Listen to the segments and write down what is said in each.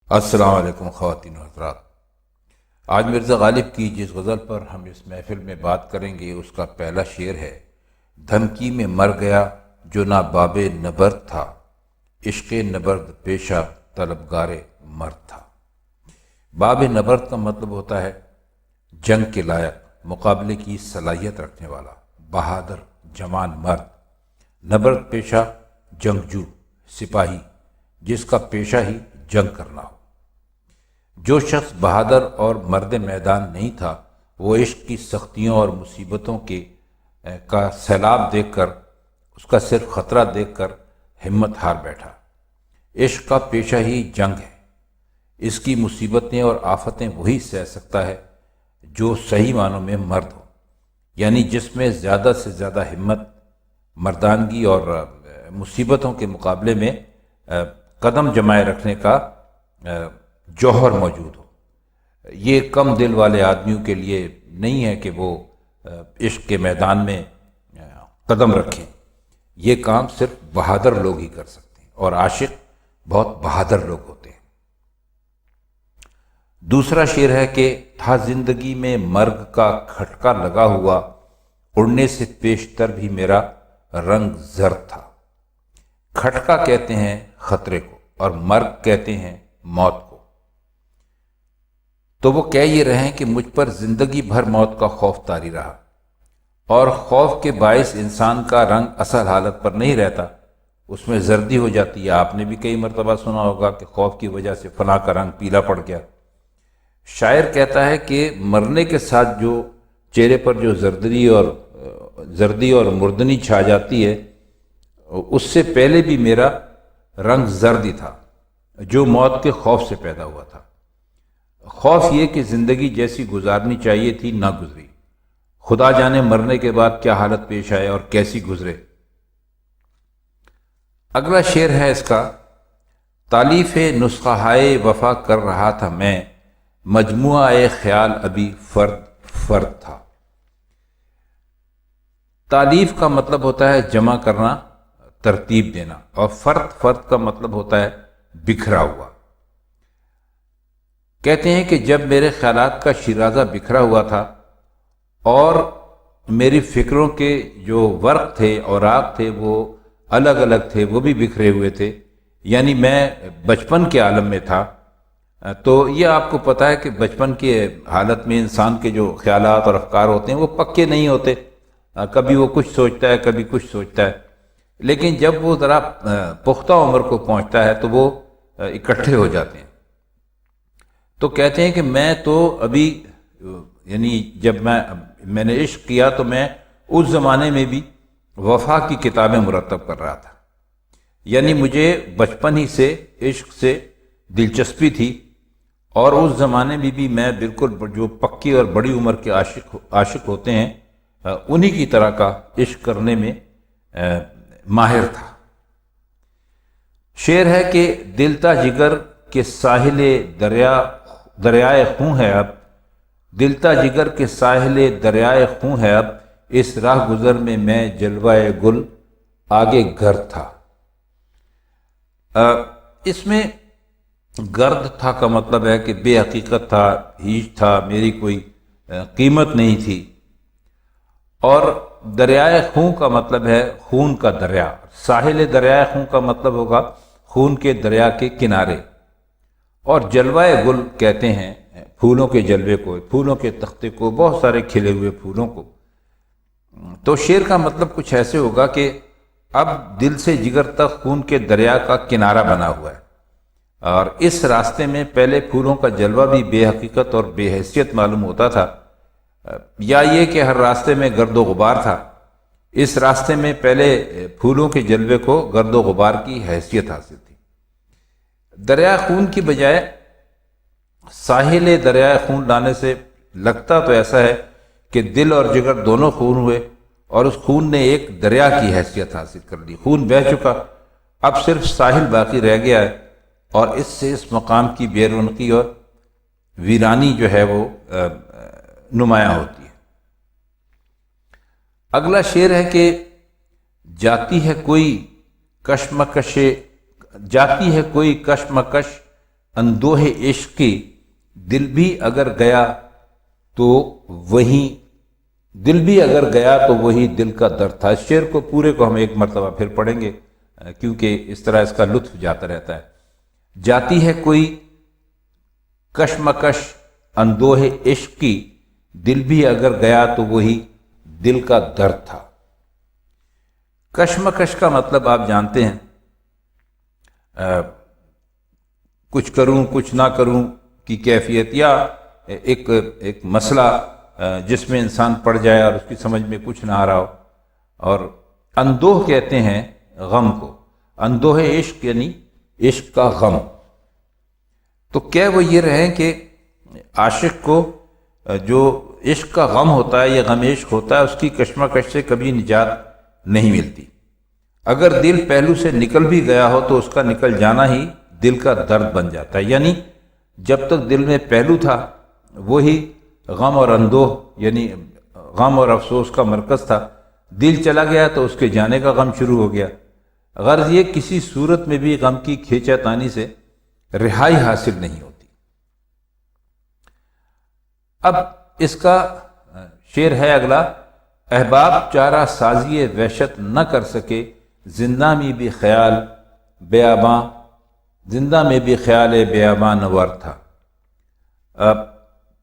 السلام علیکم خواتین و حضرات۔ آج مرزا غالب کی جس غزل پر ہم اس محفل میں بات کریں گے اس کا پہلا شعر ہے: دھمکی میں مر گیا جو نہ باب نبرد تھا، عشق نبرد پیشہ طلبگار مرد تھا۔ باب نبرد کا مطلب ہوتا ہے جنگ کے لائق، مقابلے کی صلاحیت رکھنے والا، بہادر جوان مرد۔ نبرد پیشہ جنگجو سپاہی، جس کا پیشہ ہی جنگ کرنا ہو۔ جو شخص بہادر اور مرد میدان نہیں تھا وہ عشق کی سختیوں اور مصیبتوں کا سیلاب دیکھ کر، اس کا صرف خطرہ دیکھ کر ہمت ہار بیٹھا۔ عشق کا پیشہ ہی جنگ ہے۔ اس کی مصیبتیں اور آفتیں وہی سہ سکتا ہے جو صحیح معنوں میں مرد ہو، یعنی جس میں زیادہ سے زیادہ ہمت، مردانگی اور مصیبتوں کے مقابلے میں قدم جمائے رکھنے کا جوہر موجود ہو۔ یہ کم دل والے آدمیوں کے لیے نہیں ہے کہ وہ عشق کے میدان میں قدم رکھیں۔ یہ کام صرف بہادر لوگ ہی کر سکتے ہیں، اور عاشق بہت بہادر لوگ ہوتے ہیں۔ دوسرا شعر ہے کہ تھا زندگی میں مرگ کا کھٹکا لگا ہوا، اڑنے سے پیشتر بھی میرا رنگ زرد تھا۔ کھٹکا کہتے ہیں خطرے کو، اور مرگ کہتے ہیں موت کو۔ تو وہ کہہ یہ رہے ہیں کہ مجھ پر زندگی بھر موت کا خوف طاری رہا، اور خوف کے باعث انسان کا رنگ اصل حالت پر نہیں رہتا، اس میں زردی ہو جاتی ہے۔ آپ نے بھی کئی مرتبہ سنا ہوگا کہ خوف کی وجہ سے فلاں کا رنگ پیلا پڑ گیا۔ شاعر کہتا ہے کہ مرنے کے ساتھ جو چہرے پر جو زردی اور مردنی چھا جاتی ہے، اس سے پہلے بھی میرا رنگ زرد ہی تھا، جو موت کے خوف سے پیدا ہوا تھا۔ خوف یہ کہ زندگی جیسی گزارنی چاہیے تھی نہ گزری، خدا جانے مرنے کے بعد کیا حالت پیش آئے اور کیسی گزرے۔ اگلا شعر ہے اس کا: تالیف نسخہ ہائے وفا کر رہا تھا میں، مجموعہ خیال ابھی فرد فرد تھا۔ تالیف کا مطلب ہوتا ہے جمع کرنا، ترتیب دینا، اور فرد فرد کا مطلب ہوتا ہے بکھرا ہوا۔ کہتے ہیں کہ جب میرے خیالات کا شیرازہ بکھرا ہوا تھا اور میری فکروں کے جو ورق تھے، اوراق تھے، وہ الگ الگ تھے، وہ بھی بکھرے ہوئے تھے، یعنی میں بچپن کے عالم میں تھا۔ تو یہ آپ کو پتہ ہے کہ بچپن کی حالت میں انسان کے جو خیالات اور افکار ہوتے ہیں وہ پکے نہیں ہوتے، کبھی وہ کچھ سوچتا ہے، کبھی کچھ سوچتا ہے، لیکن جب وہ ذرا پختہ عمر کو پہنچتا ہے تو وہ اکٹھے ہو جاتے ہیں۔ تو کہتے ہیں کہ میں تو ابھی، یعنی جب میں نے عشق کیا تو میں اس زمانے میں بھی وفا کی کتابیں مرتب کر رہا تھا، یعنی مجھے بچپن ہی سے عشق سے دلچسپی تھی، اور اس زمانے میں بھی میں بالکل جو پکی اور بڑی عمر کے عاشق ہوتے ہیں انہی کی طرح کا عشق کرنے میں ماہر تھا۔ شعر ہے کہ دلتا جگر کے ساحل دریائے خون ہے اب، دلتا جگر کے ساحل دریائے خون ہے اب، اس راہ گزر میں جلوائے گل آگے گرد تھا۔ اس میں گرد تھا کا مطلب ہے کہ بے حقیقت تھا، ہیچ تھا، میری کوئی قیمت نہیں تھی۔ اور دریائے خون کا مطلب ہے خون کا دریا۔ ساحل دریائے خون کا مطلب ہوگا خون کے دریا کے کنارے۔ اور جلوائے گل کہتے ہیں پھولوں کے جلوے کو، پھولوں کے تختے کو، بہت سارے کھلے ہوئے پھولوں کو۔ تو شعر کا مطلب کچھ ایسے ہوگا کہ اب دل سے جگر تک خون کے دریا کا کنارہ بنا ہوا ہے، اور اس راستے میں پہلے پھولوں کا جلوہ بھی بے حقیقت اور بے حیثیت معلوم ہوتا تھا، یا یہ کہ ہر راستے میں گرد و غبار تھا۔ اس راستے میں پہلے پھولوں کے جلوے کو گرد و غبار کی حیثیت حاصل تھی۔ دریا خون کی بجائے ساحل دریائے خون لانے سے لگتا تو ایسا ہے کہ دل اور جگر دونوں خون ہوئے، اور اس خون نے ایک دریا کی حیثیت حاصل کر لی۔ خون بہہ چکا، اب صرف ساحل باقی رہ گیا ہے، اور اس سے اس مقام کی بے رونقی اور ویرانی جو ہے وہ نمایاں ہوتی ہے۔ اگلا شعر ہے کہ جاتی ہے کوئی کشمکش اندوہ عشق کی دل بھی اگر گیا تو وہی دل کا درد تھا۔ اس شعر کو پورے کو ہم ایک مرتبہ پھر پڑھیں گے کیونکہ اس طرح اس کا لطف جاتا رہتا ہے۔ جاتی ہے کوئی کشمکش اندوہ عشق کی دل بھی اگر گیا تو وہی دل کا درد تھا۔ کشمکش کا مطلب آپ جانتے ہیں، کچھ کروں کچھ نہ کروں کی کیفیت، یا ایک مسئلہ جس میں انسان پڑ جائے اور اس کی سمجھ میں کچھ نہ آ رہا ہو۔ اور اندوہ کہتے ہیں غم کو، اندوہ عشق یعنی عشق کا غم۔ تو کیا وہ یہ رہیں کہ عاشق کو جو عشق کا غم ہوتا ہے یا غم عشق ہوتا ہے، اس کی کشمکش سے کبھی نجات نہیں ملتی۔ اگر دل پہلو سے نکل بھی گیا ہو تو اس کا نکل جانا ہی دل کا درد بن جاتا ہے، یعنی جب تک دل میں پہلو تھا وہی غم اور اندوہ یعنی غم اور افسوس کا مرکز تھا، دل چلا گیا تو اس کے جانے کا غم شروع ہو گیا۔ غرض یہ کسی صورت میں بھی غم کی کھینچا تانی سے رہائی حاصل نہیں ہوتی۔ اب اس کا شعر ہے اگلا، احباب چارہ سازی وحشت نہ کر سکے، زندہ میں بھی خیال بیاباں نور تھا۔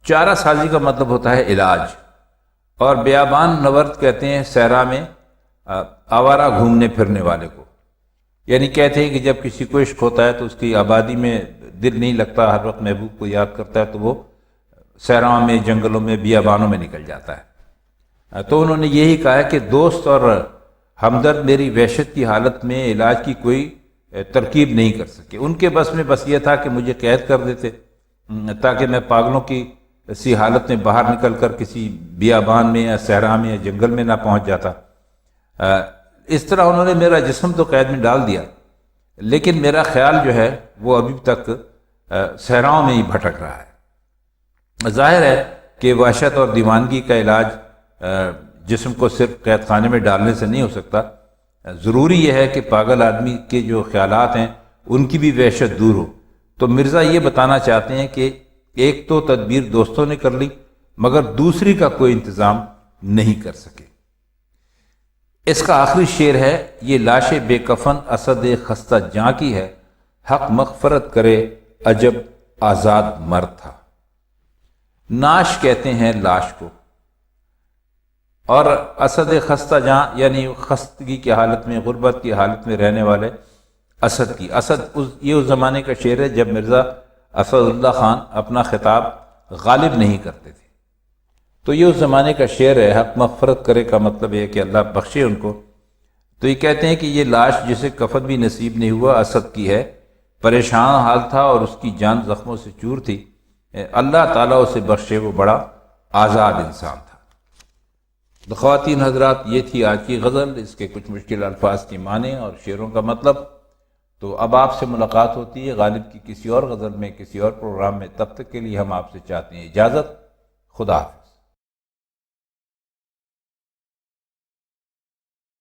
چارہ سازی کا مطلب ہوتا ہے علاج، اور بیابان نورد کہتے ہیں صحرا میں آوارہ گھومنے پھرنے والے کو، یعنی کہتے ہیں کہ جب کسی کو عشق ہوتا ہے تو اس کی آبادی میں دل نہیں لگتا، ہر وقت محبوب کو یاد کرتا ہے تو وہ صحراؤں میں، جنگلوں میں، بیابانوں میں نکل جاتا ہے۔ تو انہوں نے یہی کہا ہے کہ دوست اور ہمدرد میری وحشت کی حالت میں علاج کی کوئی ترکیب نہیں کر سکے۔ ان کے بس میں بس یہ تھا کہ مجھے قید کر دیتے تاکہ میں پاگلوں کی اسی حالت میں باہر نکل کر کسی بیابان میں یا صحرا میں یا جنگل میں نہ پہنچ جاتا۔ اس طرح انہوں نے میرا جسم تو قید میں ڈال دیا، لیکن میرا خیال جو ہے وہ ابھی تک صحراؤں میں ہی بھٹک رہا ہے۔ ظاہر ہے کہ وحشت اور دیوانگی کا علاج جسم کو صرف قید خانے میں ڈالنے سے نہیں ہو سکتا، ضروری یہ ہے کہ پاگل آدمی کے جو خیالات ہیں ان کی بھی وحشت دور ہو۔ تو مرزا یہ بتانا چاہتے ہیں کہ ایک تو تدبیر دوستوں نے کر لی مگر دوسری کا کوئی انتظام نہیں کر سکے۔ اس کا آخری شعر ہے، یہ لاش بے کفن اسد خستہ جاں کی ہے، حق مغفرت کرے عجب آزاد مرد تھا۔ ناش کہتے ہیں لاش کو، اور اسد خستہ جاں یعنی خستگی کی حالت میں، غربت کی حالت میں رہنے والے اسد کی۔ یہ اس زمانے کا شعر ہے جب مرزا اسد اللہ خان اپنا خطاب غالب نہیں کرتے تھے، تو یہ اس زمانے کا شعر ہے۔ حق مغفرت کرے کا مطلب ہے کہ اللہ بخشے ان کو۔ تو یہ کہتے ہیں کہ یہ لاش جسے کفن بھی نصیب نہیں ہوا اسد کی ہے، پریشان حال تھا اور اس کی جان زخموں سے چور تھی، اللہ تعالیٰ اسے بخشے، وہ بڑا آزاد انسان تھا۔ تو خواتین حضرات، یہ تھی آج کی غزل، اس کے کچھ مشکل الفاظ کی معنی اور شعروں کا مطلب۔ تو اب آپ سے ملاقات ہوتی ہے غالب کی کسی اور غزل میں، کسی اور پروگرام میں، تب تک کے لیے ہم آپ سے چاہتے ہیں اجازت۔ خدا حافظ۔